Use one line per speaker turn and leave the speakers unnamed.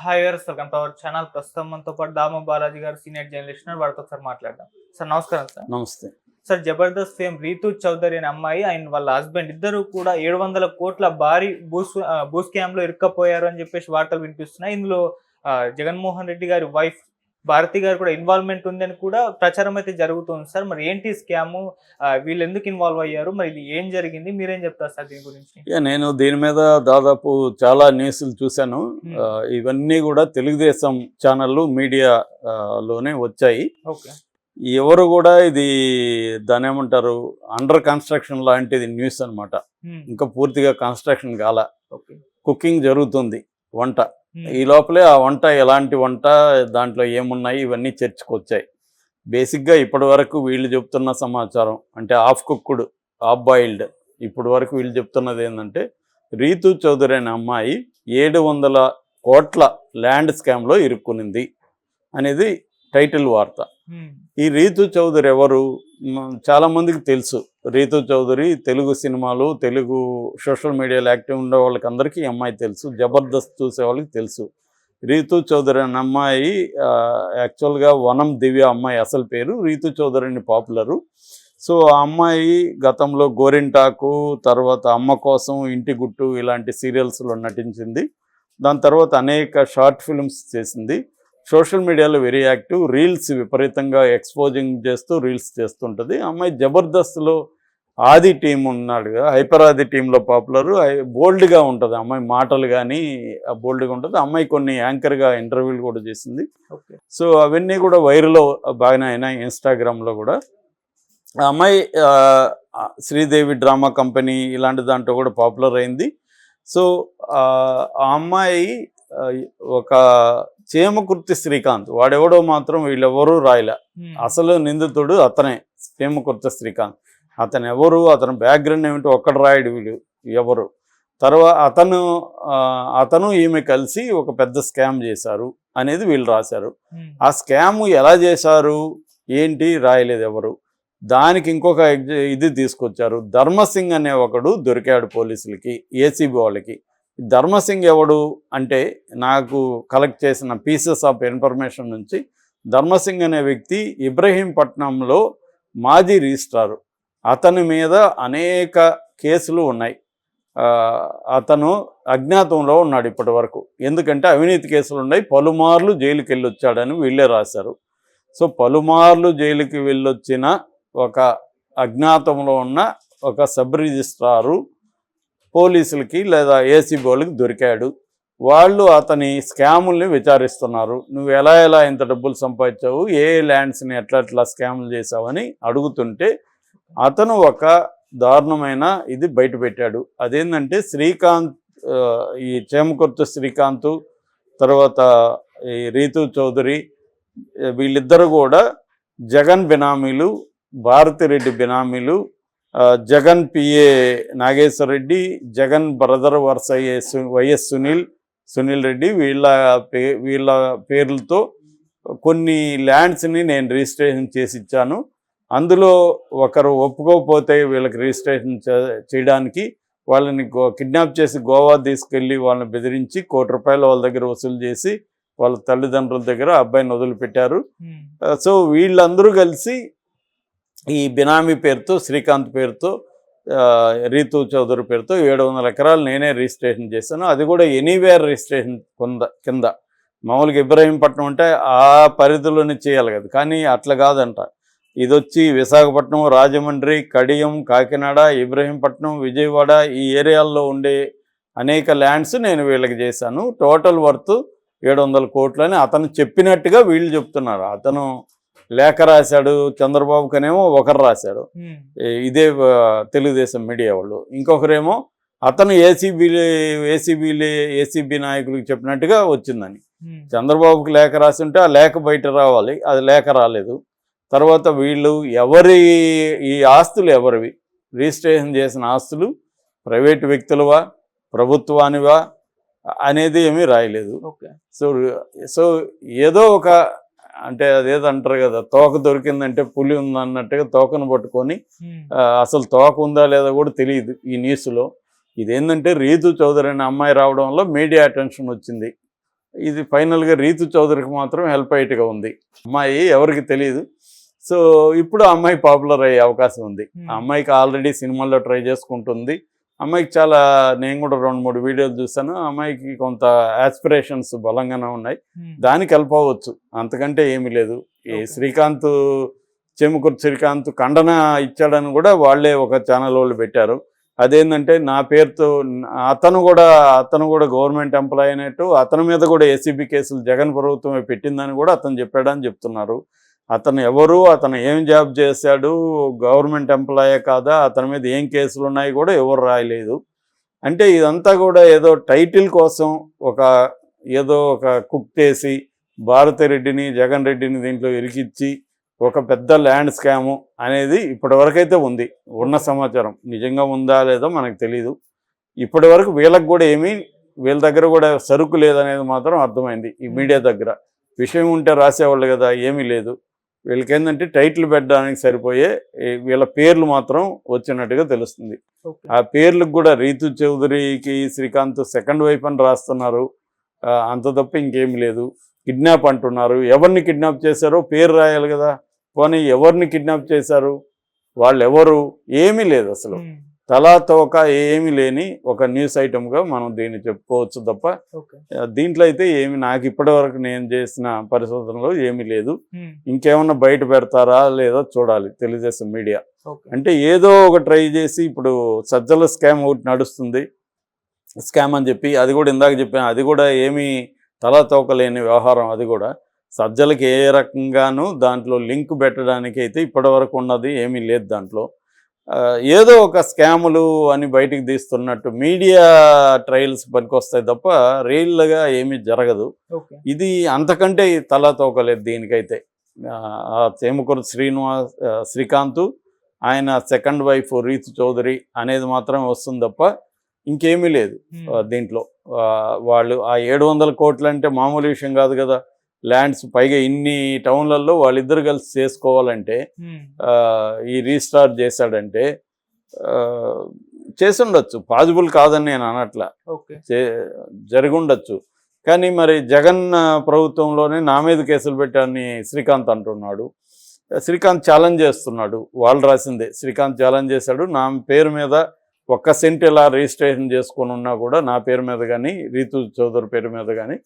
Hi viewers, welcome to our channel. ప్రస్తుతం మనతో పాటు దామ బాలాజీ గారు సీనియర్ జర్నలిస్ట్ ఉన్నారు. వారితో ఒకసారి మాట్లాడదాం. సార్ నమస్కారం సార్.
నమస్తే.
సార్, జబర్దస్త్ ఫేమ్ రీతూ చౌదరి అనే అమ్మాయి అండ్ వాళ్ళ హస్బెండ్ ఇద్దరు కూడా 700 కోట్ల భారీ భూ స్కామ్ లో ఇరుక్కపోయారు అని చెప్పేసి వార్తలు వినిపిస్తున్నాయి. ఇందులో జగన్మోహన్ రెడ్డి గారి వైఫ్ భారతి గారు కూడా ఇన్వాల్వ్మెంట్ ఉందని కూడా ప్రచారం అయితే జరుగుతుంది సార్. మరి ఏంటి స్కామ్, వీళ్ళు ఎందుకు ఇన్వాల్వ్ అయ్యారు, మరి ఇది ఏం జరిగింది, మీరేం చెప్తారు సార్ దీని గురించి?
నేను దీని మీద దాదాపు చాలా న్యూస్లు చూశాను. ఇవన్నీ కూడా తెలుగుదేశం ఛానళ్ళు మీడియాలోనే వచ్చాయి.
ఓకే.
ఎవరు కూడా ఇది దాని ఏమంటారు, అండర్ కన్స్ట్రక్షన్ లాంటిది న్యూస్ అనమాట. ఇంకా పూర్తిగా కన్స్ట్రక్షన్ కాల, కుకింగ్ జరుగుతుంది, వంట. ఈ లోపలే ఆ వంట ఎలాంటి వంట, దాంట్లో ఏమున్నాయి, ఇవన్నీ చర్చకు వచ్చాయి. బేసిక్గా ఇప్పటి వరకు వీళ్ళు చెప్తున్న సమాచారం అంటే హాఫ్ కుక్డ్, హాఫ్ బాయిల్డ్. ఇప్పటి వరకు వీళ్ళు చెప్తున్నది ఏంటంటే రీతూ చౌదరి అనే అమ్మాయి 700 కోట్ల ల్యాండ్ స్కామ్లో ఇరుక్కునింది అనేది టైటిల్ వార్త. ఈ రీతూ చౌదరి ఎవరు చాలామందికి తెలుసు. రీతూ చౌదరి తెలుగు సినిమాలు, తెలుగు సోషల్ మీడియాలో యాక్టివ్ ఉండే వాళ్ళకి అందరికీ ఈ అమ్మాయి తెలుసు. జబర్దస్త్ చూసే వాళ్ళకి తెలుసు. రీతూ చౌదరి అనే అమ్మాయి యాక్చువల్గా వనం దివ్య అమ్మాయి అసలు పేరు. రీతూ చౌదరి అని పాపులరు. సో ఆ అమ్మాయి గతంలో గోరింటాకు, తర్వాత అమ్మ కోసం, ఇంటి గుట్టు ఇలాంటి సీరియల్స్లో నటించింది. దాని తర్వాత అనేక షార్ట్ ఫిల్మ్స్ చేసింది. సోషల్ మీడియాలో వెరీ యాక్టివ్. రీల్స్ విపరీతంగా ఎక్స్పోజింగ్ చేస్తూ రీల్స్ చేస్తుంటుంది. అమ్మాయి జబర్దస్త్లో ఆది టీం ఉన్నాడుగా, హైపర్ ఆది టీంలో పాపులరు. బోల్డ్గా ఉంటుంది అమ్మాయి, మాటలు కానీ బోల్డ్గా ఉంటుంది. అమ్మాయి కొన్ని యాంకర్గా ఇంటర్వ్యూలు కూడా చేసింది. సో అవన్నీ కూడా వైరల్ బాగానే అయినాయి ఇన్స్టాగ్రామ్లో కూడా. ఆ అమ్మాయి శ్రీదేవి డ్రామా కంపెనీ ఇలాంటి దాంట్లో కూడా పాపులర్ అయింది. సో ఆ అమ్మాయి ఒక చేమకుర్తి శ్రీకాంత్, వాడెవడో మాత్రం వీళ్ళెవరూ రాయలే. అసలు నిందితుడు అతనే, చేమకుర్తి శ్రీకాంత్. అతను ఎవరు, అతని బ్యాక్గ్రౌండ్ ఏమిటో ఒక్కడు రాయడు వీళ్ళు ఎవరు. తర్వాత అతను ఈమె కలిసి ఒక పెద్ద స్కామ్ చేశారు అనేది వీళ్ళు రాశారు. ఆ స్కామ్ ఎలా చేశారు ఏంటి రాయలేదు ఎవరు. దానికి ఇంకొక ఇది తీసుకొచ్చారు. ధర్మసింగ్ అనే ఒకడు దొరికాడు పోలీసులకి, ఏసీబీ వాళ్ళకి. ధర్మసింగ్ ఎవడు అంటే, నాకు కలెక్ట్ చేసిన పీసెస్ ఆఫ్ ఇన్ఫర్మేషన్ నుంచి ధర్మసింగ్ అనే వ్యక్తి ఇబ్రహీంపట్నంలో మాజీ రిజిస్ట్రారు. అతని మీద అనేక కేసులు ఉన్నాయి. అతను అజ్ఞాతంలో ఉన్నాడు ఇప్పటి వరకు. ఎందుకంటే అవినీతి కేసులు ఉన్నాయి. పలుమార్లు జైలుకి వెళ్ళి వచ్చాడని వీళ్ళే రాశారు. సో పలుమార్లు జైలుకి వెళ్ళొచ్చిన ఒక అజ్ఞాతంలో ఉన్న ఒక సబ్ రిజిస్ట్రారు పోలీసులకి లేదా ఏసీబీ వాళ్ళకి దొరికాడు. వాళ్ళు అతని స్కాముల్ని విచారిస్తున్నారు. నువ్వు ఎలా ఇంత డబ్బులు సంపాదించావు, ఏ ల్యాండ్స్ని ఎట్లా స్కాములు చేసావని అడుగుతుంటే అతను ఒక దారుణమైన ఇది బయట పెట్టాడు. అదేంటంటే శ్రీకాంత్, ఈ చేమకుర్తి శ్రీకాంత్, తర్వాత ఈ రీతూ చౌదరి, వీళ్ళిద్దరు కూడా జగన్ బినామీలు, భారతిరెడ్డి బినామీలు. జగన్ పిఏ నాగేశ్వర రెడ్డి, జగన్ బ్రదర్ వరుస వైఎస్ సునీల్ రెడ్డి, వీళ్ళ పేర్లతో కొన్ని ల్యాండ్స్ని నేను రిజిస్ట్రేషన్ చేసి ఇచ్చాను. అందులో ఒకరు ఒప్పుకోకపోతే వీళ్ళకి రిజిస్ట్రేషన్ చేయడానికి వాళ్ళని కిడ్నాప్ చేసి గోవా తీసుకెళ్ళి వాళ్ళని బెదిరించి ₹1 కోటి వాళ్ళ దగ్గర వసూలు చేసి వాళ్ళ తల్లిదండ్రుల దగ్గర అబ్బాయిని వదిలిపెట్టారు. సో వీళ్ళందరూ కలిసి ఈ బినామీ పేరుతో, శ్రీకాంత్ పేరుతో, రీతూ చౌదరి పేరుతో 700 ఎకరాలు నేనే రిజిస్ట్రేషన్ చేశాను. అది కూడా ఎనీవేర్ రిజిస్ట్రేషన్ కింద. మామూలుగా ఇబ్రహీంపట్నం అంటే ఆ పరిధిలోనే చేయాలి కదా, కానీ అట్లా కాదంట. ఇది వచ్చి విశాఖపట్నం, రాజమండ్రి, కడియం, కాకినాడ, ఇబ్రహీంపట్నం, విజయవాడ ఈ ఏరియాల్లో ఉండే అనేక ల్యాండ్స్ నేను వీళ్ళకి చేశాను. టోటల్ వర్త్ 700 కోట్లు అని అతను చెప్పినట్టుగా వీళ్ళు చెప్తున్నారు. అతను లేఖ రాశాడు, చంద్రబాబుకనేమో ఒకరు రాశాడు, ఇదే తెలుగుదేశం మీడియా వాళ్ళు. ఇంకొకరేమో అతను ఏసీబీ నాయకులకు చెప్పినట్టుగా వచ్చిందని. చంద్రబాబుకి లేఖ రాసి ఉంటే ఆ లేఖ బయట రావాలి, అది లేఖ రాలేదు. తర్వాత వీళ్ళు ఈ ఆస్తులు ఎవరివి, రిజిస్ట్రేషన్ చేసిన ఆస్తులు ప్రైవేటు వ్యక్తులవా, ప్రభుత్వానివా అనేది ఏమీ రాయలేదు. సో ఏదో ఒక, అంటే అదేదంటారు కదా, తోక దొరికిందంటే పులి ఉందన్నట్టుగా తోకను పట్టుకొని అసలు తోక ఉందా లేదా కూడా తెలియదు ఈ న్యూస్లో. ఇదేంటంటే రీతూ చౌదరి అనే అమ్మాయి రావడం వల్ల మీడియా అటెన్షన్ వచ్చింది. ఇది ఫైనల్గా రీతు చౌదరికి మాత్రం హెల్ప్ అయ్యేట్టుగా ఉంది. అమ్మాయి ఎవరికి తెలియదు. సో ఇప్పుడు ఆ అమ్మాయి పాపులర్ అయ్యే అవకాశం ఉంది. ఆ అమ్మాయికి ఆల్రెడీ సినిమాల్లో ట్రై చేసుకుంటుంది. అమ్మాయికి చాలా, నేను కూడా 2-3 వీడియోలు చూసాను. అమ్మాయికి కొంత ఆస్పిరేషన్స్ బలంగానే ఉన్నాయి. దానికి హెల్ప్ అవ్వచ్చు, అంతకంటే ఏమీ లేదు. ఈ శ్రీకాంత్, చెముకుర్తి శ్రీకాంత్ ఖండన ఇచ్చాడని కూడా వాళ్ళే ఒక ఛానల్ వాళ్ళు పెట్టారు. అదేంటంటే నా పేరుతో అతను కూడా గవర్నమెంట్ ఎంప్లాయీ అయినట్టు, అతని మీద కూడా ఏసీబీ కేసులు జగన్ ప్రభుత్వమే పెట్టిందని కూడా అతను చెప్పాడని చెప్తున్నారు. అతను ఎవరు, అతను ఏం జాబ్ చేశాడు, గవర్నమెంట్ ఎంప్లాయే కాదా, అతని మీద ఏం కేసులు ఉన్నాయి కూడా ఎవరు రాయలేదు. అంటే ఇదంతా కూడా ఏదో టైటిల్ కోసం ఏదో ఒక కుక్ చేసి భారతిరెడ్డిని, జగన్ రెడ్డిని దీంట్లో ఇరికిచ్చి ఒక పెద్ద ల్యాండ్ స్కాము అనేది ఇప్పటివరకైతే ఉంది. ఉన్న సమాచారం నిజంగా ఉందా లేదో మనకు తెలీదు. ఇప్పటి వరకు వీళ్ళకి కూడా వీళ్ళ దగ్గర కూడా సరుకు లేదనేది మాత్రం అర్థమైంది. ఈ మీడియా దగ్గర విషయం ఉంటే రాసేవాళ్ళు కదా, ఏమీ లేదు. వీళ్ళకి ఏంటంటే టైటిల్ పెట్టడానికి సరిపోయే వీళ్ళ పేర్లు మాత్రం వచ్చినట్టుగా తెలుస్తుంది. ఆ పేర్లకు కూడా రీతు చౌదరికి శ్రీకాంత్ సెకండ్ వైఫ్ అని రాస్తున్నారు, అంత తప్ప ఇంకేమీ లేదు. కిడ్నాప్ అంటున్నారు. ఎవరిని కిడ్నాప్ చేశారో పేరు రాయాలి కదా. పోనీ ఎవరిని కిడ్నాప్ చేశారు, వాళ్ళు ఎవరు, ఏమీ లేదు అసలు. తలా తోక ఏమీ లేని ఒక న్యూస్ ఐటమ్గా మనం దీన్ని చెప్పుకోవచ్చు తప్ప దీంట్లో అయితే నాకు ఇప్పటి వరకు నేను చేసిన పరిశోధనలో ఏమీ లేదు. ఇంకేమన్నా బయట పెడతారా లేదా చూడాలి తెలుగుదేశం మీడియా. అంటే ఏదో ఒక ట్రై చేసి, ఇప్పుడు సజ్జల స్కామ్ ఒకటి నడుస్తుంది, స్కామ్ అని చెప్పి, అది కూడా ఇందాక చెప్పాను, అది కూడా ఏమీ తలా తోకలేని వ్యవహారం. అది కూడా సజ్జలకి ఏ రకంగానూ దాంట్లో లింక్ పెట్టడానికి అయితే ఇప్పటి వరకు ఉన్నది ఏమీ లేదు. దాంట్లో ఏదో ఒక స్కాములు అని బయటికి తీస్తున్నట్టు మీడియా ట్రయల్స్ పనికొస్తాయి తప్ప రియల్గా ఏమీ జరగదు. ఇది అంతకంటే తలా తోకలేదు దీనికైతే. చెముకుర్తి శ్రీకాంత్, ఆయన సెకండ్ వైఫ్ రీతు చౌదరి అనేది మాత్రమే వస్తుంది తప్ప ఇంకేమీ లేదు దీంట్లో. వాళ్ళు ఆ 700 కోట్లు అంటే మామూలు విషయం కాదు కదా. ల్యాండ్స్ పైగా ఇన్ని టౌన్లలో వాళ్ళిద్దరు కలిసి చేసుకోవాలంటే, ఈ రీస్టార్ట్ చేశాడంటే చేసి ఉండొచ్చు, పాజిబుల్ కాదని నేను అనట్లా, జరిగుండొచ్చు. కానీ మరి జగన్ ప్రభుత్వంలోనే నా మీద కేసులు పెట్టారని శ్రీకాంత్ అంటున్నాడు. శ్రీకాంత్ ఛాలెంజ్ చేస్తున్నాడు, వాళ్ళు రాసిందే. శ్రీకాంత్ ఛాలెంజ్ చేశాడు, నా పేరు మీద 1 సెంట్ ఇలా రిజిస్ట్రేషన్ చేసుకొని ఉన్నా కూడా నా పేరు మీద కానీ రీతు చౌదరి పేరు మీద కానీ